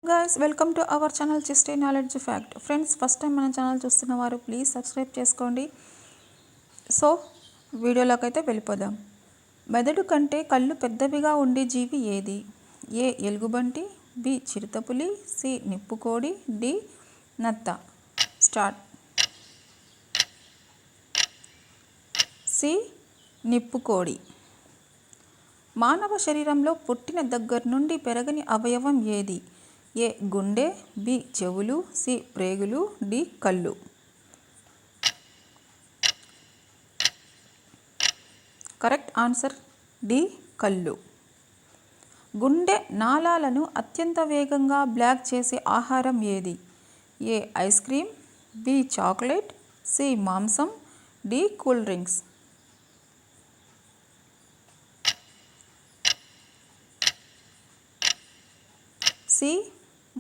Guys, welcome to our channel Just a Knowledge Fact. Friends, first time మన channel చూస్తున్న వారు please subscribe చేసుకోండి. So వీడియోలోకి అయితే వెళ్ళిపోదాం. మెదడు కంటే కళ్ళు పెద్దవిగా ఉండే జీవి ఏది? ఏ ఎలుగుబంటి, బి చిరుతపులి, సి నిప్పుకోడి, డి నత్త. స్టార్ట్. సి నిప్పుకోడి. మానవ శరీరంలో పుట్టిన దగ్గర నుండి పెరగని అవయవం ఏది? ఏ గుండె, బి చెవులు, సి ప్రేగులు, డి కళ్ళు. కరెక్ట్ ఆన్సర్ డి కళ్ళు. గుండె నాళాలను అత్యంత వేగంగా బ్లాక్ చేసే ఆహారం ఏది? A ice cream, B chocolate, సి మాంసం, డి కూల్ డ్రింక్స్. సి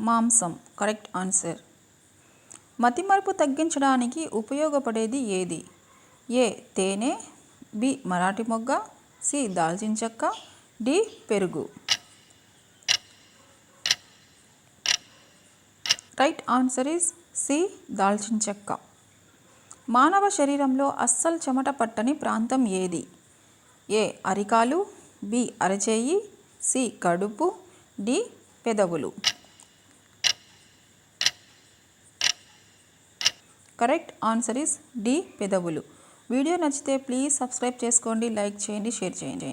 మాంసం. Correct answer. మతిమరుపు తగ్గించడానికి ఉపయోగపడేది ఏది? ఏ తేనె, బి మరాఠీ మొగ్గ, సి దాల్చిన చెక్క, డి పెరుగు. రైట్ ఆన్సర్ ఈస్ సి దాల్చిన చెక్క. మానవ శరీరంలో అస్సలు చెమట పట్టని ప్రాంతం ఏది? ఏ అరికాలు, బి అరచేయి, సి కడుపు, డి పెదవులు. కరెక్ట్ ఆన్సర్ ఈస్ డి పెదవులు. వీడియో నచ్చితే ప్లీజ్ సబ్స్క్రైబ్ చేసుకోండి, లైక్ చేయండి, షేర్ చేయండి.